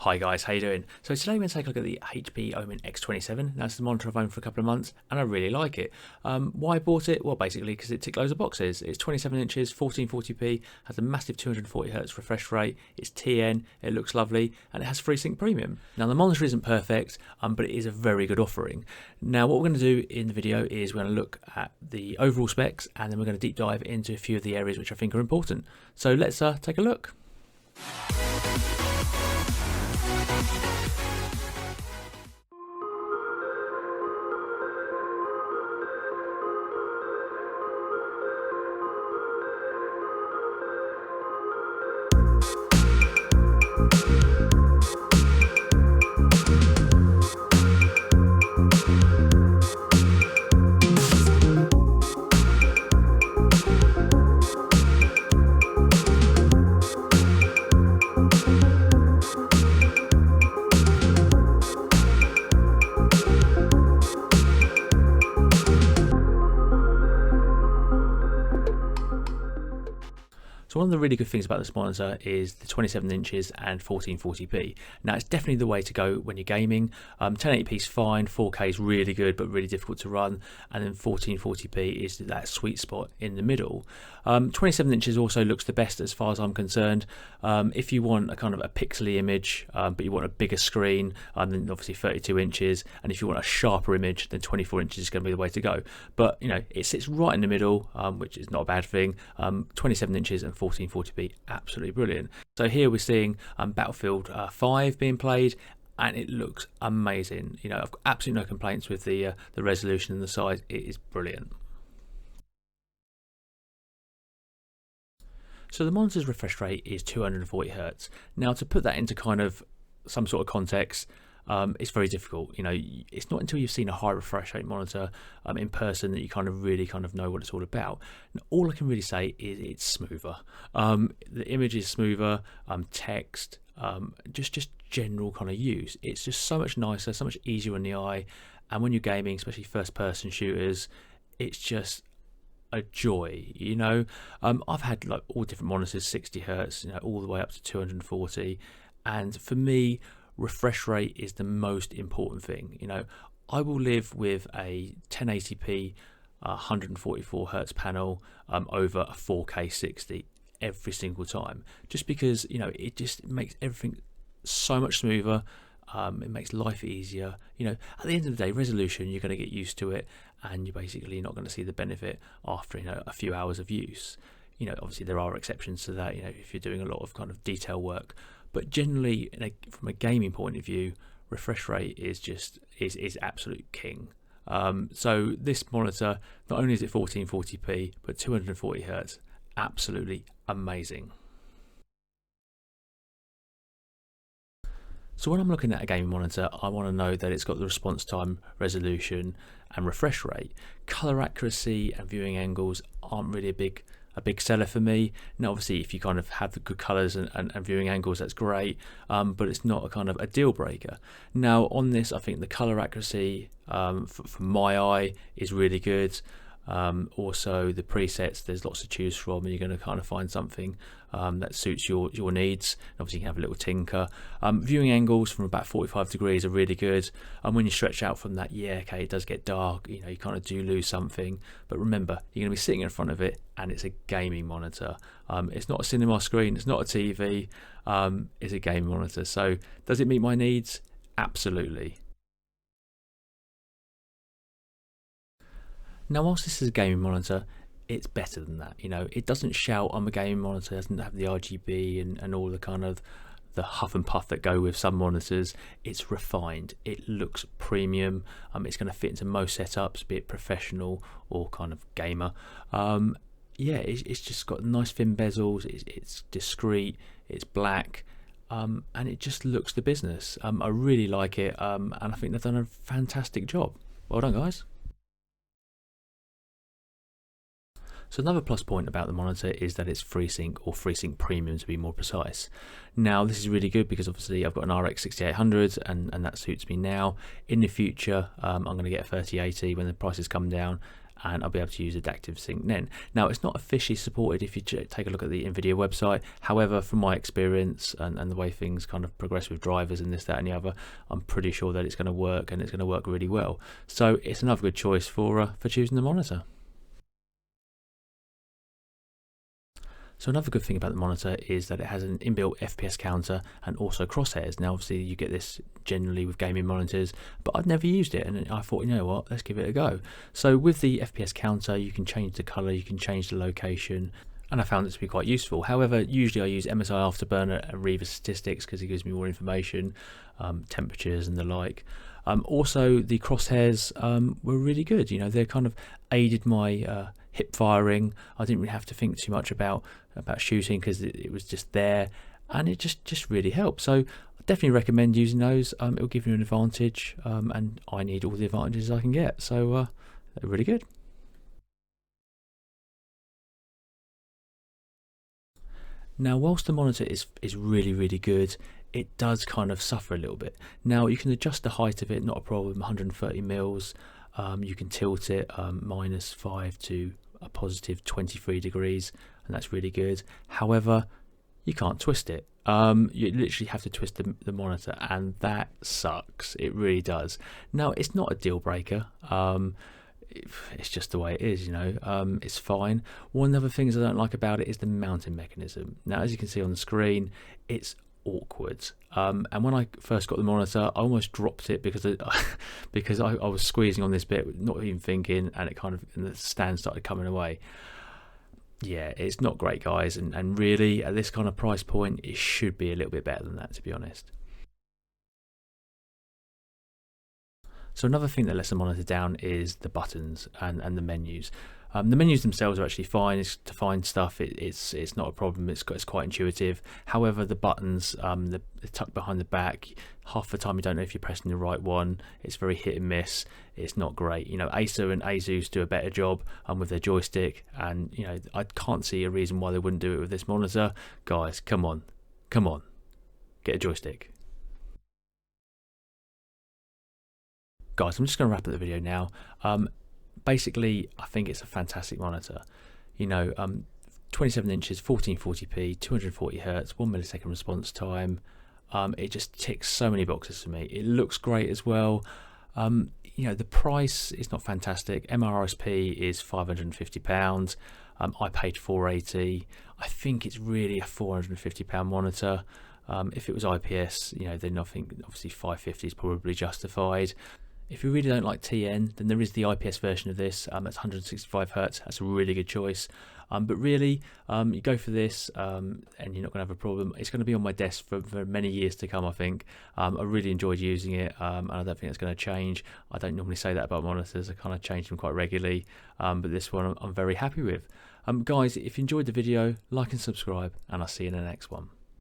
Hi guys, how you doing? So today we're going to take a look at the HP Omen X27. Now, it's the monitor I've owned for a couple of months and I really like it. Why I bought it? Well, basically because it ticked loads of boxes. It's 27 inches, 1440p, has a massive 240Hz refresh rate, it's TN, it looks lovely, and it has FreeSync Premium. Now the monitor isn't perfect, but it is a very good offering. Now what we're going to do in the video is we're going to look at the overall specs and then we're going to deep dive into a few of the areas which I think are important. So let's take a look. So one of the really good things about this monitor is the 27 inches and 1440p. Now it's definitely the way to go when you're gaming. 1080p is fine, 4K is really good but really difficult to run, and then 1440p is that sweet spot in the middle. 27 inches also looks the best as far as I'm concerned. If you want a kind of a pixely image but you want a bigger screen, then obviously 32 inches, and if you want a sharper image then 24 inches is going to be the way to go. But you know, it sits right in the middle, which is not a bad thing. 27 inches and 1440p, absolutely brilliant. So here we're seeing Battlefield 5 being played, and it looks amazing. You know, I've got absolutely no complaints with the resolution and the size. It is brilliant. So the monitor's refresh rate is 240Hz. Now to put that into kind of some sort of context, it's very difficult. You know, it's not until you've seen a high refresh rate monitor in person that you really know what it's all about. And all I can really say is it's smoother. The image is smoother, text, just general kind of use. It's just so much nicer, so much easier on the eye. And when you're gaming, especially first person shooters, it's just a joy. You know, I've had like all different monitors, 60Hz, you know, all the way up to 240, and for me refresh rate is the most important thing. You know, I will live with a 1080p 144Hz panel over a 4K 60 every single time, just because, you know, it just makes everything so much smoother. It makes life easier. You know, at the end of the day, resolution, you're going to get used to it, and you're basically not going to see the benefit after, you know, a few hours of use. You know, obviously there are exceptions to that, you know, if you're doing a lot of kind of detail work, but generally from a gaming point of view, refresh rate is absolute king. So this monitor, not only is it 1440p but 240Hz, absolutely amazing. So when I'm looking at a gaming monitor, I want to know that it's got the response time, resolution and refresh rate. Color accuracy and viewing angles aren't really a big seller for me. Now obviously if you kind of have the good colors and viewing angles, that's great, but it's not a kind of a deal breaker. Now on this, I think the color accuracy for my eye is really good. Also the presets, there's lots to choose from, and you're going to kind of find something that suits your needs. Obviously you can have a little tinker. Viewing angles from about 45 degrees are really good, and when you stretch out from that, yeah, okay, it does get dark, you know, you kind of do lose something, but remember, you're going to be sitting in front of it and it's a gaming monitor. It's not a cinema screen, it's not a TV, it's a gaming monitor. So does it meet my needs? Absolutely. Now whilst this is a gaming monitor, it's better than that. You know, it doesn't shout I'm a gaming monitor, it doesn't have the RGB and all the kind of the huff and puff that go with some monitors. It's refined, it looks premium, it's going to fit into most setups, be it professional or kind of gamer. Yeah, it's just got nice thin bezels, it's discreet, it's black, and it just looks the business. I really like it, and I think they've done a fantastic job. Well done guys. So another plus point about the monitor is that it's FreeSync, or FreeSync Premium to be more precise. Now this is really good because obviously I've got an RX 6800 and that suits me now. In the future I'm going to get a 3080 when the prices come down, and I'll be able to use Adaptive Sync then. Now, it's not officially supported if you take a look at the NVIDIA website. However, from my experience and the way things kind of progress with drivers and this, that and the other, I'm pretty sure that it's going to work, and it's going to work really well. So it's another good choice for choosing the monitor. So another good thing about the monitor is that it has an inbuilt FPS counter and also crosshairs. Now obviously you get this generally with gaming monitors, but I've never used it, and I thought, you know what, let's give it a go. So with the FPS counter, you can change the color, you can change the location, and I found it to be quite useful. However, usually I use MSI Afterburner and Riva Statistics because it gives me more information, temperatures and the like. Also the crosshairs were really good. You know, they kind of aided my hip firing. I didn't really have to think too much about shooting because it was just there, and it just really helped. So I definitely recommend using those. It'll give you an advantage, and I need all the advantages I can get. So they're really good. Now, whilst the monitor is really good, it does kind of suffer a little bit. Now you can adjust the height of it, not a problem, 130 mils. You can tilt it -5 to a positive 23 degrees, and that's really good. However, you can't twist it. You literally have to twist the monitor, and that sucks. It really does. Now, it's not a deal breaker. It's just the way it is, you know. It's fine. One of the things I don't like about it is the mounting mechanism. Now, as you can see on the screen, it's awkward, and when I first got the monitor, I almost dropped it because I was squeezing on this bit, not even thinking, and the stand started coming away. Yeah, it's not great, guys, and really at this kind of price point, it should be a little bit better than that, to be honest. So another thing that lets the monitor down is the buttons and the menus. The menus themselves are actually fine. It's to find stuff. It's not a problem. It's quite intuitive. However, the buttons, they're tucked behind the back. Half the time you don't know if you're pressing the right one. It's very hit and miss. It's not great. You know, Acer and Asus do a better job with their joystick, and you know, I can't see a reason why they wouldn't do it with this monitor. Guys, come on, get a joystick. Guys, I'm just going to wrap up the video now. Basically, I think it's a fantastic monitor. You know, 27 inches, 1440p, 240 hertz, 1 millisecond response time. It just ticks so many boxes for me. It looks great as well. You know, the price is not fantastic. MRSP is £550. I paid £480. I think it's really a £450 monitor. If it was IPS, you know, then I think obviously £550 is probably justified. If you really don't like TN, then there is the IPS version of this. That's 165 hertz. That's a really good choice. But really, you go for this, and you're not going to have a problem. It's going to be on my desk for many years to come, I think. I really enjoyed using it, and I don't think it's going to change. I don't normally say that about monitors. I kind of change them quite regularly, but this one I'm very happy with. Guys, if you enjoyed the video, like and subscribe, and I'll see you in the next one.